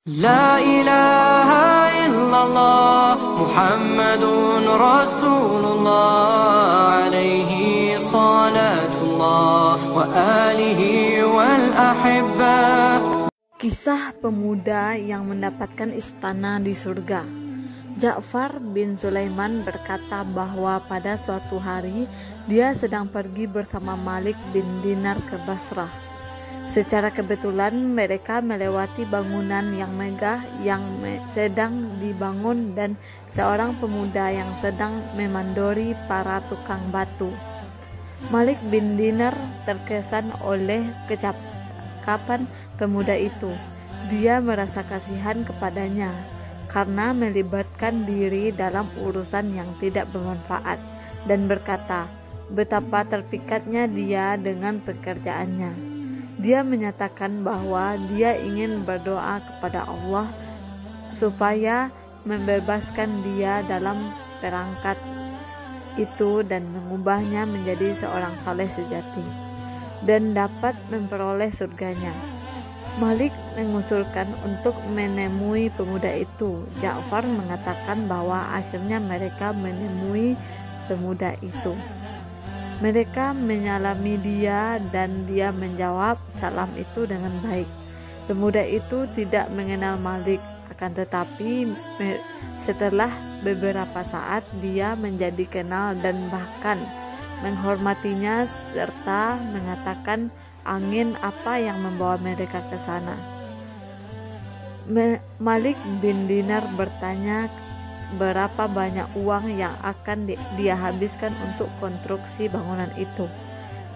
La ilaha illallah Muhammadun Rasulullah alaihi salatullah wa alihi wal ahibba. Kisah pemuda yang mendapatkan istana di surga. Ja'far bin Sulaiman berkata bahwa pada suatu hari dia sedang pergi bersama Malik bin Dinar ke Basrah. Secara kebetulan mereka melewati bangunan yang megah yang sedang dibangun dan seorang pemuda yang sedang memandori para tukang batu. Malik bin Dinar terkesan oleh kecakapan pemuda itu. Dia merasa kasihan kepadanya karena melibatkan diri dalam urusan yang tidak bermanfaat dan berkata betapa terpikatnya dia dengan pekerjaannya. Dia menyatakan bahwa dia ingin berdoa kepada Allah supaya membebaskan dia dalam perangkat itu dan mengubahnya menjadi seorang saleh sejati dan dapat memperoleh surganya. Malik mengusulkan untuk menemui pemuda itu. Ja'far mengatakan bahwa akhirnya mereka menemui pemuda itu. Mereka menyalami dia dan dia menjawab salam itu dengan baik. Pemuda itu tidak mengenal Malik, akan tetapi setelah beberapa saat dia menjadi kenal dan bahkan menghormatinya serta mengatakan angin apa yang membawa mereka ke sana. Malik bin Dinar bertanya berapa banyak uang yang akan dia habiskan untuk konstruksi bangunan itu.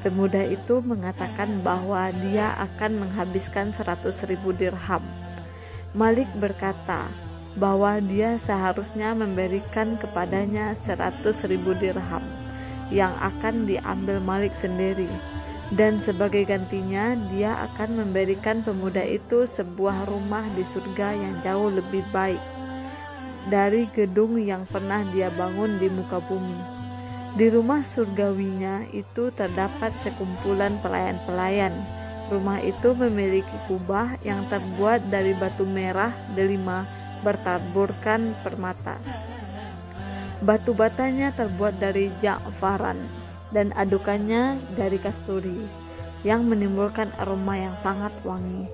Pemuda itu mengatakan bahwa dia akan menghabiskan 100.000 dirham. Malik berkata bahwa dia seharusnya memberikan kepadanya 100.000 dirham yang akan diambil Malik sendiri, dan sebagai gantinya dia akan memberikan pemuda itu sebuah rumah di surga yang jauh lebih baik dari gedung yang pernah dia bangun di muka bumi. Di rumah surgawinya itu terdapat sekumpulan pelayan-pelayan. Rumah itu memiliki kubah yang terbuat dari batu merah delima bertaburkan permata. Batu batanya terbuat dari ja'faran dan adukannya dari kasturi yang menimbulkan aroma yang sangat wangi.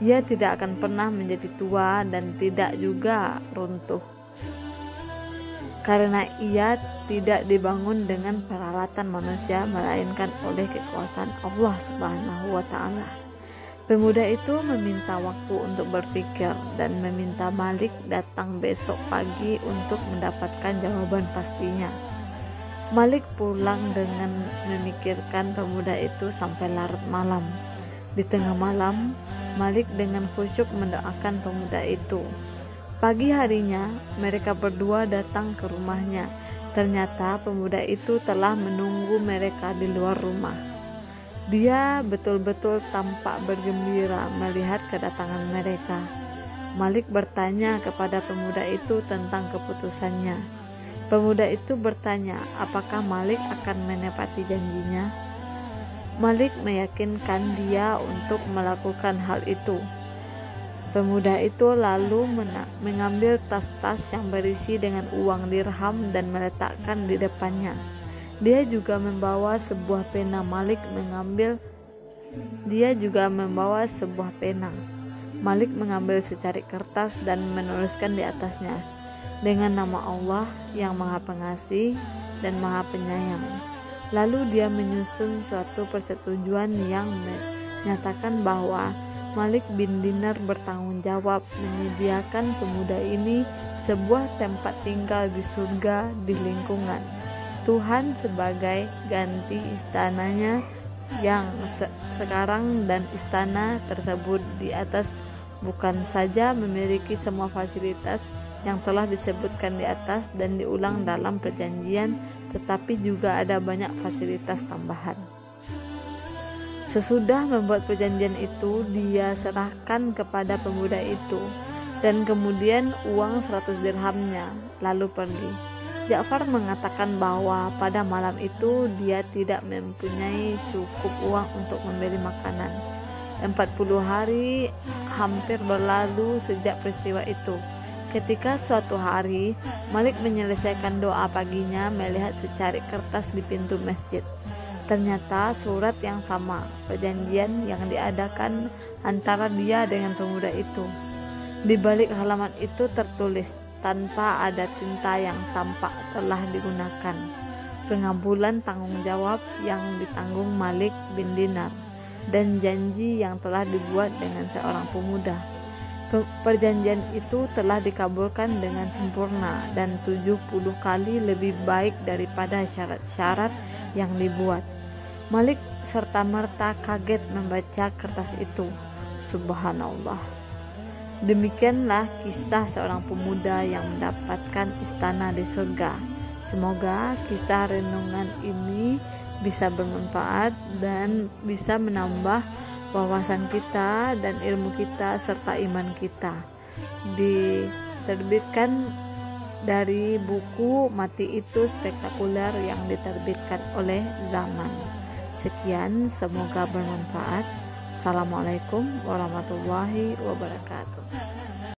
Ia tidak akan pernah menjadi tua dan tidak juga runtuh, karena ia tidak dibangun dengan peralatan manusia melainkan oleh kekuasaan Allah Subhanahu wa ta'ala. Pemuda itu meminta waktu untuk berpikir dan meminta Malik datang besok pagi untuk mendapatkan jawaban pastinya. Malik pulang dengan memikirkan pemuda itu sampai larut malam. Di tengah malam, Malik dengan khusyuk mendoakan pemuda itu. Pagi harinya, mereka berdua datang ke rumahnya. Ternyata pemuda itu telah menunggu mereka di luar rumah. Dia betul-betul tampak bergembira melihat kedatangan mereka. Malik bertanya kepada pemuda itu tentang keputusannya. Pemuda itu bertanya apakah Malik akan menepati janjinya. Malik meyakinkan dia untuk melakukan hal itu. Pemuda itu lalu mengambil tas-tas yang berisi dengan uang dirham dan meletakkan di depannya. Dia juga membawa sebuah pena. Malik mengambil secarik kertas dan menuliskan di atasnya, dengan nama Allah yang Maha Pengasih dan Maha Penyayang. Lalu dia menyusun suatu persetujuan yang menyatakan bahwa Malik bin Dinar bertanggung jawab menyediakan pemuda ini sebuah tempat tinggal di surga di lingkungan Tuhan sebagai ganti istananya yang sekarang, dan istana tersebut di atas bukan saja memiliki semua fasilitas yang telah disebutkan di atas dan diulang dalam perjanjian, tetapi juga ada banyak fasilitas tambahan. Sesudah membuat perjanjian itu, dia serahkan kepada pemuda itu dan kemudian uang 100 dirhamnya, lalu pergi. Ja'far mengatakan bahwa pada malam itu dia tidak mempunyai cukup uang untuk membeli makanan. 40 hari hampir berlalu sejak peristiwa itu. Ketika suatu hari Malik menyelesaikan doa paginya, melihat secari kertas di pintu masjid. Ternyata surat yang sama, perjanjian yang diadakan antara dia dengan pemuda itu. Di balik halaman itu tertulis tanpa ada tinta yang tampak telah digunakan, pengabulan tanggung jawab yang ditanggung Malik bin Dinar dan janji yang telah dibuat dengan seorang pemuda. Perjanjian itu telah dikabulkan dengan sempurna dan 70 kali lebih baik daripada syarat-syarat yang dibuat. Malik serta-merta kaget membaca kertas itu. Subhanallah. Demikianlah kisah seorang pemuda yang mendapatkan istana di surga. Semoga kisah renungan ini bisa bermanfaat dan bisa menambah wawasan kita dan ilmu kita serta iman kita. Diterbitkan dari buku Mati Itu Spektakuler yang diterbitkan oleh Zaman. Sekian, semoga bermanfaat. Assalamualaikum warahmatullahi wabarakatuh.